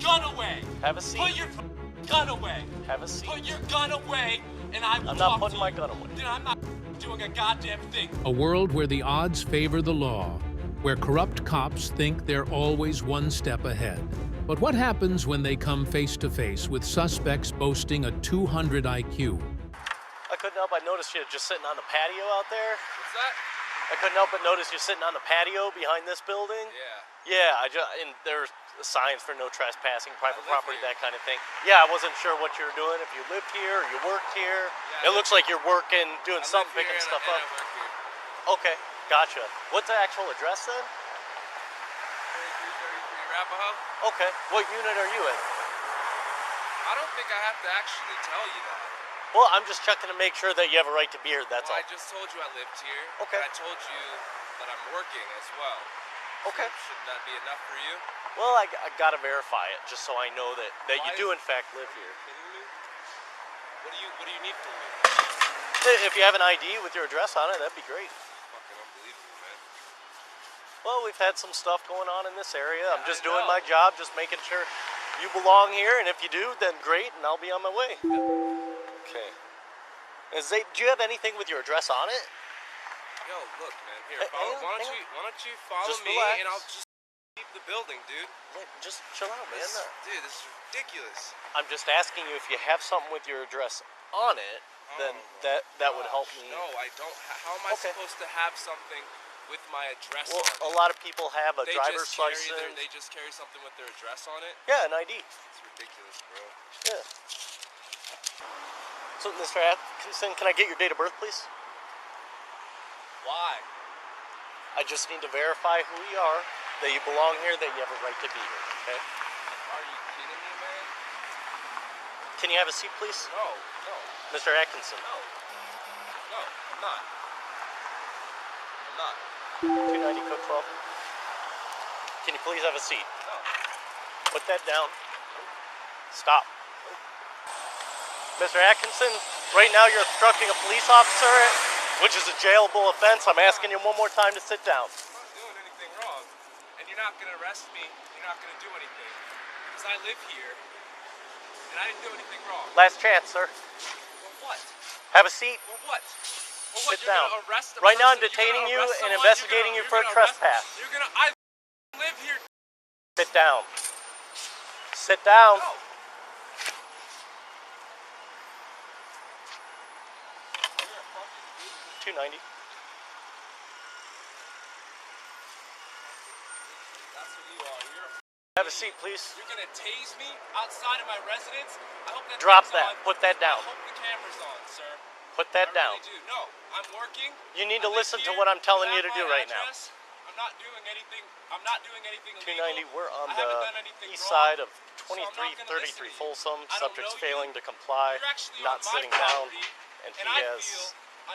gun away. Have a seat. Put your gun away. Have a seat. Put your gun away, and I will I'm talk not putting to my you. gun away. Then I'm not doing a goddamn thing. A world where the odds favor the law, where corrupt cops think they're always one step ahead. But what happens when they come face to face with suspects boasting a 200 IQ? I couldn't help but notice you just sitting on the patio out there. What's that? I couldn't help but notice you sitting on the patio behind this building. Yeah. Yeah, and there's signs for no trespassing, private live property, here. that kind of thing. Yeah, I wasn't sure what you were doing, if you lived here or you worked here. Yeah, It looks like you're working, doing I something, live here picking and stuff I up. work here. Okay, gotcha. What's the actual address then? 3333 Arapahoe. Okay, what unit are you in? I don't think I have to actually tell you that. Well, I'm just checking to make sure that you have a right to be here, that's Well, all. I just told you I lived here. Okay. And I told you that I'm working as well. Okay. So shouldn't that be enough for you? Well, I gotta verify it, just so I know that you Why do is- in fact live Are here. you kidding me? What do you need from me? If you have an ID with your address on it, that'd be great. Fucking unbelievable, man. Well, we've had some stuff going on in this area. I'm Yeah, just I doing know. my job, just making sure you belong here, and if you do, then great, and I'll be on my way. Okay. Do you have anything with your address on it? Yo, look, man. Here, Hey, follow, hang on, why hang don't you follow Just me relax. and I'll just leave the building, dude. Wait, just chill out, man. Dude, this is ridiculous. I'm just asking you if you have something with your address on it, then Oh, that would help me. No, I don't. How am I Okay. supposed to have something with my address Well, on a it? lot of people have a They driver's just carry license. they just carry something with their address on it. Yeah, an ID. It's ridiculous, bro. Yeah. So, Mr. Atkinson, can I get your date of birth, please? Why? I just need to verify who you are, that you belong here, that you have a right to be here, okay? Are you kidding me, man? Can you have a seat, please? No, Mr. Atkinson. no, I'm not. I'm not. 290 code 12. Can you please have a seat? No. Put that down. Stop. Mr. Atkinson, right now you're obstructing a police officer, which is a jailable offense. I'm asking you one more time to sit down. I'm not doing anything wrong. And you're not going to arrest me. You're not going to do anything. Because I live here. And I didn't do anything wrong. Last chance, sir. Well, what? Have a seat. Well, what? Well, what? Sit You're down. gonna arrest a Right now I'm person? You're detaining gonna you arrest and someone? investigating you You're for gonna trespass. I live here. Sit down. Sit down. No. 290. That's what you are. Have a seat, please. You're gonna tase me outside of my residence? I hope that Drop thing's that. on. Put that down. I hope the camera's on, sir. Put that I down. really do. No, I'm working. You need I to live listen to here. what I'm telling you have to do my right now. address. I'm not doing anything. I'm not doing anything 290, illegal. we're on I haven't the done anything east wrong, side of so I'm not gonna 2333 listen to you. Folsom. I don't Subject's know you. failing to comply, You're actually not on my sitting down, property, and he and I has feel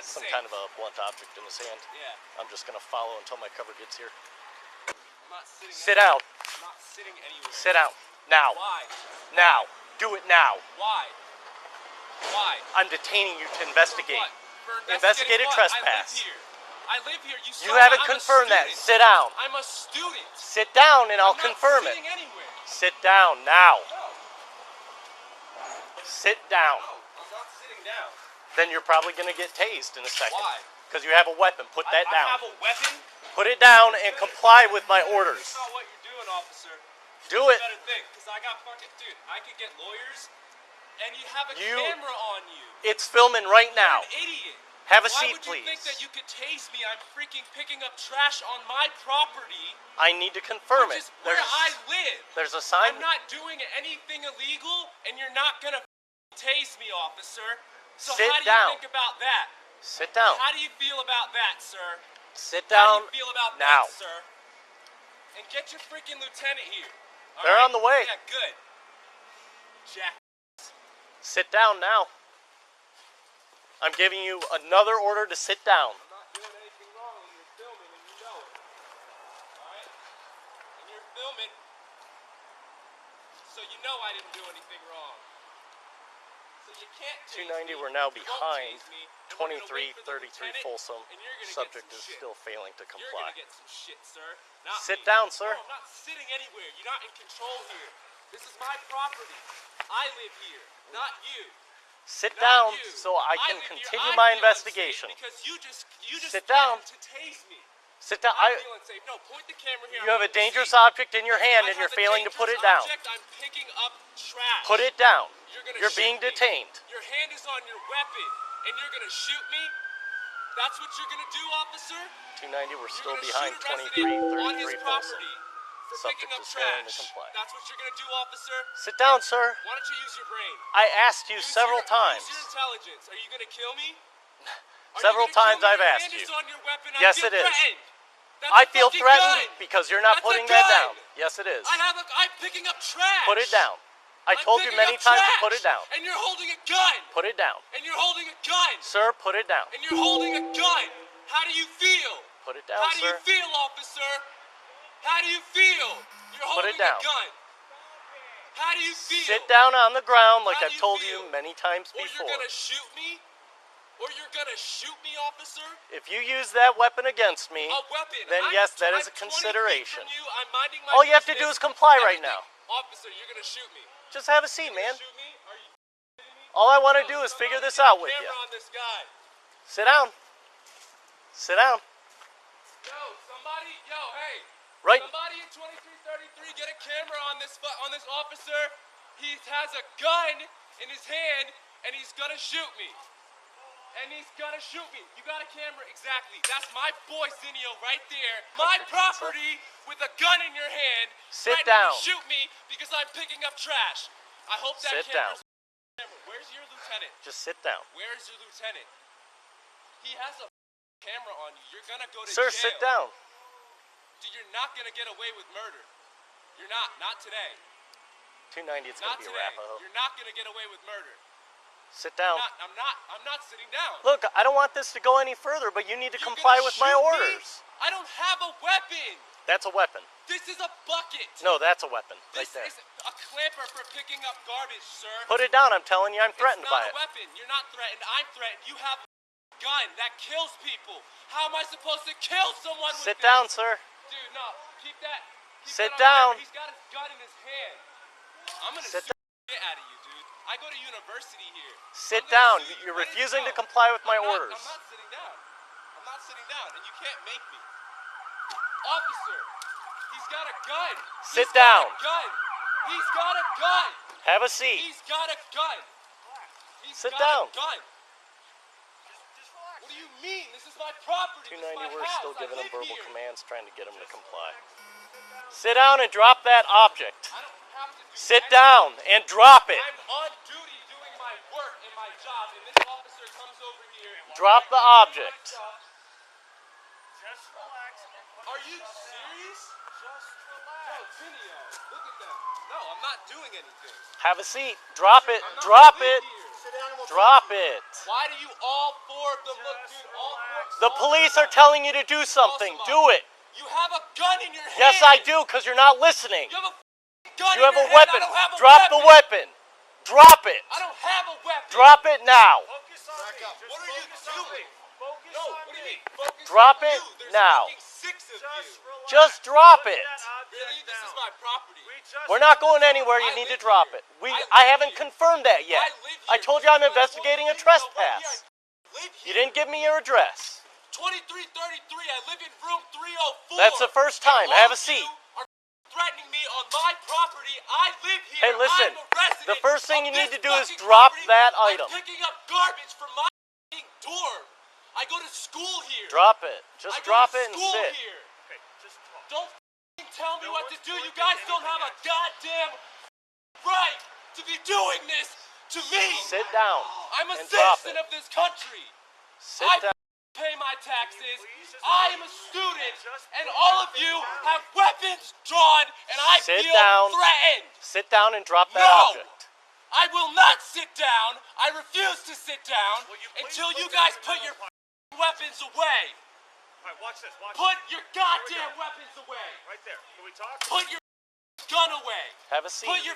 some unsafe. kind of a blunt object in his hand. Yeah. I'm just gonna follow until my cover gets here. I'm not sitting. Sit down. I'm not sitting anywhere. Sit down. Now. Why? Now. Do it now. Why? Why? I'm detaining you to investigate. For what? For Investigated what? trespass. I live here. You You saw haven't I'm a confirmed that. student. Sit down. I'm a student. Sit down and I'll I'm not confirm it. sitting anywhere. Sit down now. No. Sit down. No, I'm not sitting down. Then you're probably gonna get tased in a second. Why? Because you have a weapon. Put that I down. have a weapon. Put it down and comply with my You orders. saw what you're doing, officer. Do it. You better think, because I got fucking dude. I could get lawyers, and you have a You- camera on you. It's filming right now. You're an idiot. Have a Why seat, would you think please. that you could tase me? I'm freaking picking up trash on my property, I need to confirm which it. is where I live. There's a sign. I'm not doing anything illegal, and you're not gonna tase me, officer. So Sit how do down. you think about that? Sit down. How do you feel about that, sir? Sit How down do you feel about now. that, sir? And get your freaking lieutenant here. All They're right? on the way. Yeah, good. Jack. Sit down now. I'm giving you another order to sit down. I'm not doing anything wrong, and you're filming, and you know it. All right? And you're filming, so you know I didn't do anything wrong. So you can't tase 290, me. we're now You won't behind tase me, and we're gonna wait for the 2333 lieutenant, Folsom. and you're gonna Subject get is some shit. still failing to You're comply. gonna get some shit, sir. Not Sit me. down, sir. No, I'm not sitting anywhere. You're not in control here. This is my property. I live here, not you. Sit Not down you. so I can live here. continue I my feel investigation. unsafe because you just Sit down. threatened to tase me. Sit down. I feel unsafe. No, point the camera here. You have a I'm on the dangerous seat. object in your hand I and you're have a failing to put it dangerous down. object. I'm picking up trash. Put it down. You're You're being shoot me. detained. Your hand is on your weapon, and you're gonna shoot me? That's what you're gonna do, officer? 290, we're You're still gonna behind shoot a resident on his 2333 Folsom. property for Subject picking up is failing to trash. comply. That's what you're gonna do, officer? Sit down, sir. Why don't you use your brain? I asked you several times. Use your intelligence. Are you gonna kill me? Several times I've Your asked hand you. is on your weapon. Yes, I feel it is. threatened. That's I a feel fucking threatened gun. because you're not That's a putting that gun. down. Yes, it is. I'm picking up trash. Put it down. I I'm told you picking many up times to trash, put it down. And you're holding a gun. Put it down. And you're holding a gun. Sir, put it down. And you're holding a gun. How do you feel? Put it down, How do you sir. feel, officer? How do you feel? You're Put holding it down. a gun. How do you feel? Sit down on the ground like How do I've you told feel? you many times Or before. you're gonna shoot me? Or you're gonna shoot me, officer? If you use that weapon against me, A weapon. then I'm yes, that I'm is a 20 feet consideration. from you. I'm minding my All you have to do business. is comply right Everything. now. Officer, you're gonna shoot me. Just have a seat, You're gonna man. shoot me? Are you kidding me? All I want to Yo, do is figure somebody this get a out with you. camera on this guy. Sit down. Sit down. Yo, somebody, hey. Right. Somebody in 2333, get a camera on this officer. He has a gun in his hand, and he's gonna shoot me. And he's gonna shoot me. You got a camera? Exactly. That's my boy Zinio right there. My property with a gun in your hand. Sit threatening down. to shoot me because I'm picking up trash. I hope that Sit down. camera. Where's your lieutenant? Just sit down. Where's your lieutenant? He has a camera on you. You're gonna go to Sir, jail. sit down. Dude, you're not gonna get away with murder. You're not. Not today. 290, it's going Not to be a today. Arapaho. You're not gonna get away with murder. Sit down. I'm not sitting down. Look, I don't want this to go any further, but you need to You're comply gonna with my shoot me? orders. I don't have a weapon. That's a weapon. This is a bucket. No, that's a weapon. Right This there. is a clamper for picking up garbage, sir. Put it down. I'm telling you, I'm threatened It's by not it. a weapon. You're not threatened. I'm threatened. You have a gun that kills people. How am I supposed to kill someone with Sit this? down, sir. Dude, no. Keep that. Sit that on down. camera. He's got his gun in his hand. I'm gonna Sit sue the shit out of you, dude. I go to university here. Sit I'm gonna down. sue you. You're Ready to refusing to go. comply with my I'm not- orders. I'm not sitting down. I'm not sitting down, and you can't make me. Officer, he's got a gun. Sit He's down. Got a gun. He's got a gun. Have a seat. He's got a gun. He's Sit got down. A gun. What do you mean? This is my property. 290, This is my we're house. still I giving him live verbal here. commands, trying to get him to comply. Sit down and drop that object. I don't have to do Sit anything. down and drop it. I'm on duty doing my work and my job, and this officer comes over here. Drop the I do object. my job. Just relax. Are you serious? Just relax. Yo, Zinio, look at them. No, I'm not doing anything. Have a seat. Drop it. I'm not Drop live it. here. Sit down and we'll Drop it. Why do you all four of them look, dude? All four. The police are telling you to do something. Do it. You have a gun in your hand. Yes, I do, because you're not listening. You have a gun You in have your a hand. weapon. I don't have a Drop the weapon. Drop it. I don't have a weapon. Drop it now. Focus on me. Just What are you focus on doing? me. Focus No, on what do you me. mean? Focus Drop on it you. There's now. fucking 6 of Just you. relax. Just drop Put it. that object Really? This is down. my property. We just We're not going wanna anywhere. You I need to live drop here. it. I I live haven't here. confirmed that yet. I live I here. told you I'm This is my investigating a full video right trespass. here. I live You here. didn't give me your address. 2333. I live in room 304. That's the first time. And Have all a seat. of you are threatening me on my property. I live here. Hey, listen. I'm a resident The first thing of you need this to do is fucking drop property. that I'm item. picking up garbage from my fucking dorm. I go to school here. Drop it. I Just go drop to it and school sit. here. Okay, just talk. Don't f***ing tell me No what to one's do. You pointing guys don't have a anything goddamn right to be doing this to me. Sit down I'm a and drop citizen it. of this country. Sit I down. pay my taxes. Please just I am a relax. student, Just and put all that of you thing down. have weapons drawn, and I Sit feel down. threatened. Sit down and drop that No. object. I will not sit down. I refuse to sit down Will you please until put you that guys thing put down? your weapons away. All right, watch this. Watch Put this. your goddamn weapons away. Right there. Can we talk? Put your gun away. Have a seat. Put your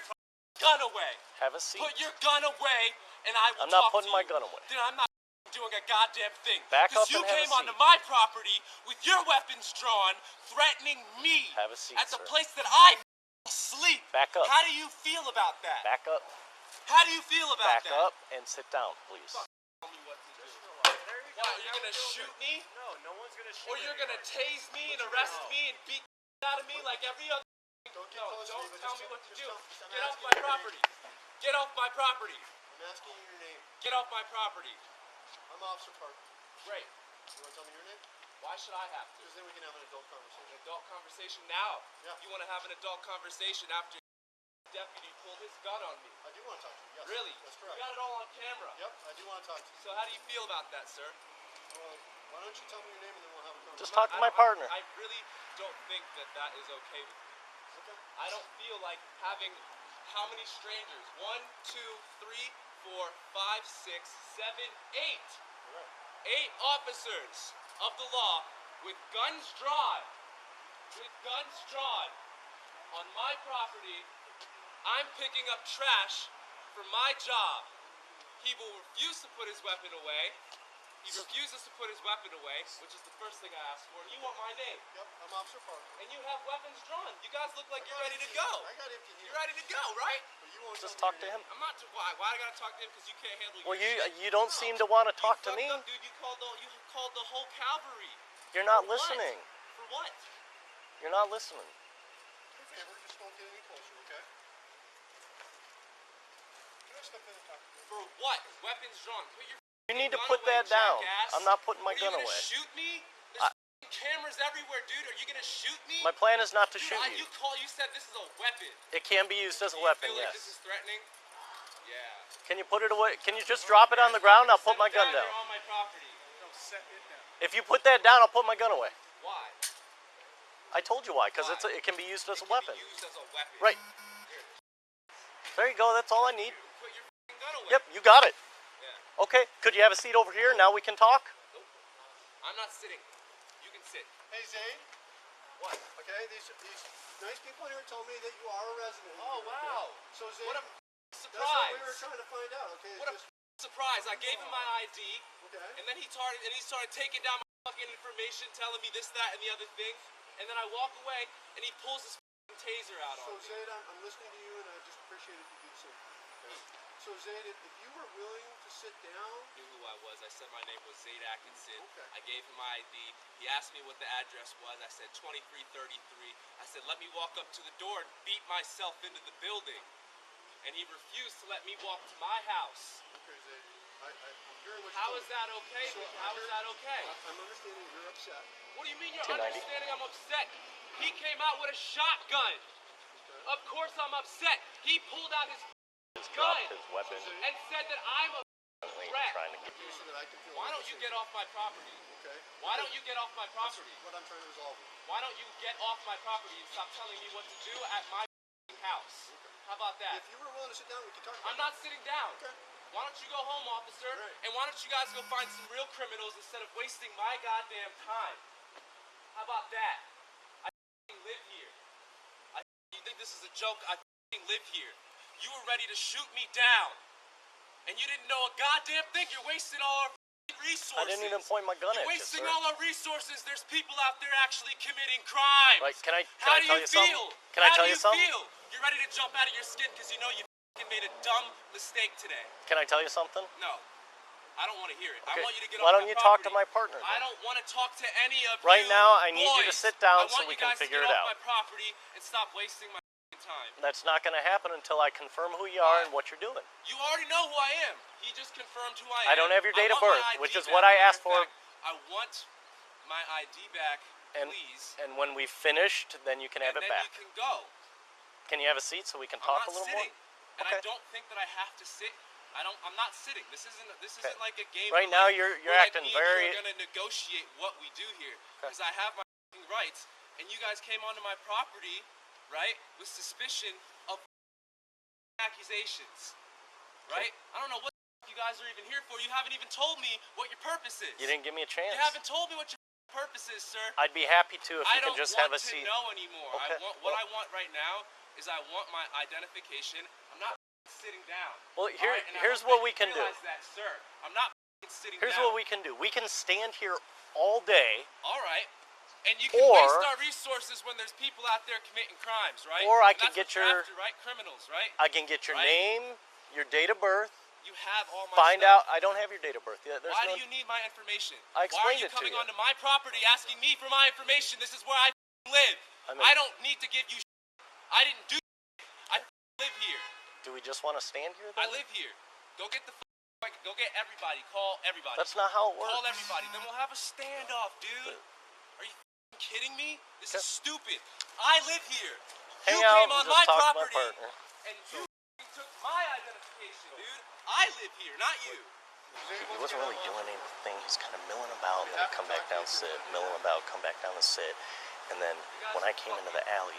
gun away. Have a seat. Put your gun away, and I will I'm not talk putting to my you. gun away. Then I'm not doing a goddamn thing. Back up you and have a came onto seat. my property with your weapons drawn, threatening me Have a seat, at the sir. place that I sleep. Back up. How do you feel about that? Back up. How do you feel about Back that? up and sit down, please. Tell me what to do. There you What, go. you're gonna shoot me? No, no one's gonna shoot Or you're gonna anybody. tase me and arrest me and beat the out of me like every other? Don't get No, close to don't me, but tell just me what to do. I'm Get off asking my you your property. name. Get off my property. I'm asking you your name. Get off my property. I'm Officer Parker. Great. You want to tell me your name? Why should I have to? Because then we can have an adult conversation. An adult conversation now. Yeah. You want to have an adult conversation after your deputy pulled his gun on me. I do want to talk to you. Yes. Really? That's You correct. got it all on camera. Yep, I do want to talk to you. So how do you feel about that, sir? Well, why don't you tell me your name and then we'll have a conversation. Just talk to my partner. I really don't think that that is okay with me. Okay. I don't feel like having how many strangers? 1, 2, 3, 4, 5, 6, 7, 8. Correct. 8 officers of the law with guns drawn. With guns drawn on my property. I'm picking up trash for my job. He will refuse to put his weapon away. He refuses to put his weapon away, which is the first thing I asked for. And you want my name. Yep, I'm Officer Parker. And you have weapons drawn. You guys look like I you're got ready to empty go. here. I got empty here. You're ready to go, right? But you won't Just tell talk me to your him. name. I'm not. Why? I gotta talk to him because you can't handle Well, your shit. you don't seem to want to talk to You me. fucked up, dude. You called the whole cavalry. You're not For what? listening. For what? You're not listening. Okay, we're just don't get any closer, okay? Can I step in and talk to you? For what? Weapons drawn. Put your You need to gun put away, that down. jackass. I'm not putting my Are you gun gonna away. shoot me? There's cameras everywhere, dude. Are you gonna shoot me? My plan is not to Dude, shoot you. You said this is a weapon. It can be used as a Do you weapon, feel like this yes. is threatening? Yeah. Can you put it away? Can you just drop it on the ground? I'll put Set my it gun down. down. You're on my property. No, set it down. If you put that down, I'll put my gun away. Why? I told you why, because Why? it can be used as a It can weapon. be used as a weapon. Right. Here, There you go. That's all I need. put your f***ing gun away. Yep, you got it. Yeah. Okay, could you have a seat over here? Now we can talk. Nope. I'm not sitting. You can sit. Hey, Zayd. What? Okay, these nice people here told me that you are a resident. Oh, here, wow. Okay? So, Zayd, What a that's what surprise. we were trying to find out, okay? What a surprise. I gave him my ID, Okay. and then he started taking down my fucking information, telling me this, that, and the other thing. And then I walk away, and he pulls his fucking taser out So, on me. Zayd, I'm listening to you, and I just appreciate if you do the same. Okay? So, Zayd, if you were willing to sit down, Knew who I was. I said my name was Zayd Atkinson. Okay. I gave him my ID. He asked me what the address was. I said 2333. I said, let me walk up to the door and beat myself into the building. And he refused to let me walk to my house. okay, Zayd, I'm hearing what How you're is that okay? So, How is that okay? I'm understanding you're upset. What do you mean you're 290. understanding I'm upset? He came out with a shotgun. Of course I'm upset. He pulled out his Just dropped gun his weapon. and said that I'm a threat. Trying to get You so that I can feel Why what don't you you're get off my property? saying, okay? Why don't you get off my property? What I'm trying to resolve. Why don't you get off my property and stop telling me what to do at my house? How about that? If you were willing to sit down, we could talk about I'm not sitting down. Okay. Why don't you go home, officer? Right. And why don't you guys go find some real criminals instead of wasting my goddamn time? How about that? I f***ing live here. You think this is a joke? I f***ing live here. You were ready to shoot me down. And you didn't know a goddamn thing. You're wasting all our f***ing resources. I didn't even point my gun You're at you, wasting sir. all our resources. There's people out there actually committing crimes. Right, can I How tell do you you something? feel? Can I How tell do you something? Feel? You're ready to jump out of your skin because you know you f***ing made a dumb mistake today. Can I tell you something? No. I don't want to hear it. Okay, I want you to get why off don't my you talk to property. my partner, I then? don't want to talk to any of Right you now, I need you to boys. sit down I so want we you can guys figure to it get out. off my property and stop wasting my time. That's not going to happen until I confirm who you are and what you're doing. You already know who I am. He just confirmed who I am. I don't have your date of want birth, my which ID is what back. I asked Matter of for. fact, I want my ID back, And please. and when we've finished, then you can have and it then back. you can go. Can you have a seat so we can I'm talk not a little sitting. more? And Okay. I don't think that I have to sit. I'm not sitting. This isn't Okay. like a game. Right where, now, like, you're where, like, acting me and you very. are gonna negotiate what we do here Okay. because I have my f***ing rights, and you guys came onto my property, right, with suspicion of accusations, right? I don't know what the f- you guys are even here for. You haven't even told me what your purpose is. You didn't give me a chance. You haven't told me what your purpose is, sir. I'd be happy to if I you don't could just want have a to seat. know anymore. Okay, What well- I want right now is I want my identification. I'm not sitting down. Well, all here- right? And I here's hope what that we you can do. realize that, sir. I'm not sitting Here's down. what we can do. We can stand here all day All right. And you can Or- waste our resources when there's people out there committing crimes, right? Or I And can that's get what you're your- after, right? Criminals, right? I can get your Right. name, your date of birth, You have all my find stuff. out. I don't have your date of birth yet. There's Why no. do you need my information? I Why are explained you it to coming you. onto my property asking me for my information? This is where I live. I mean- I don't need to give you I didn't do I live here. Do we just want to stand here? I Then? live here. Go get the go get everybody. Call everybody. That's not how it works. Call everybody. Then we'll have a standoff, dude. Are you kidding me? This is stupid. I live here. Hang you out came and on just my talk to my property partner. and you took my identification, dude. I live here, not you. He wasn't really doing anything. He's kind of milling about, and then he'd come back down, sit, milling about, come back down and sit. And then when I came into the alley,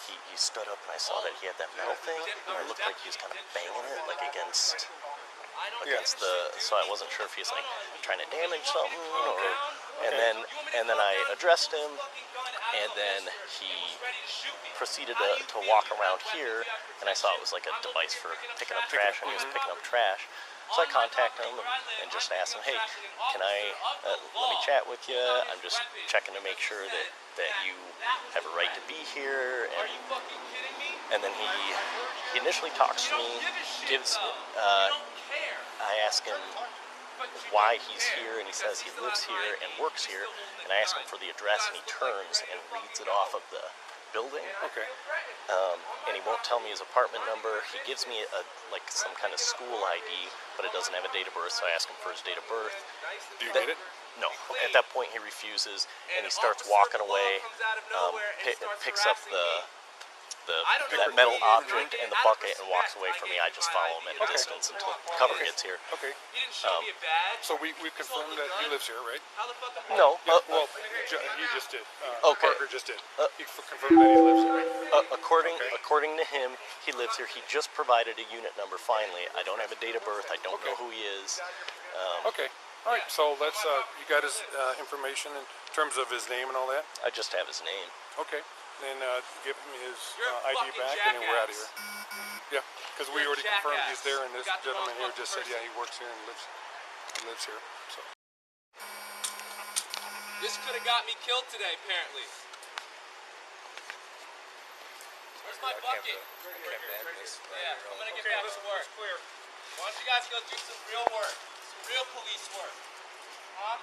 he stood up and I saw that he had that metal thing, and it looked like he was kind of banging it, like against the. So I wasn't sure if he was like trying to damage something, or. And then I addressed him, and then he proceeded to walk around here, and I saw it was like a device for picking up trash, and he was picking up trash. So I contacted him and just asked him, hey, can I let me chat with you? I'm just checking to make sure that you have a right to be here. And then he initially talks to me, I ask him why he's here, and he says he lives here and works here, and I ask him for the address, and he turns and reads it off of the building. Okay. And he won't tell me his apartment number. He gives me like some kind of school ID, but it doesn't have a date of birth, so I ask him for his date of birth. Do you get it? No. At that point, he refuses, and he starts walking away, picks up that metal object and the bucket and walks away from me. I just follow him at a distance until cover gets here. Okay. He didn't show me a badge. So we confirmed that he lives here, right? How the fuck am I? No. Well, he just did. Okay. Parker just did. He confirmed that he lives here, right? According to him, he lives here. He just provided a unit number. Finally, I don't have a date of birth. I don't know who he is. Okay. All right. So let's. You got his information in terms of his name and all that. I just have his name. Okay. Then give him his You're a ID fucking back, and then we're out of jackass. here. Yeah, because we You're a already confirmed he's jackass. there, and this You got the gentleman wrong here just said, fucking yeah, he works here and lives here. So. This could have got me killed today, apparently. Where's my bucket? Yeah, I'm gonna get back to work. Clear. Why don't you guys go do some real work? Some real police work. Huh?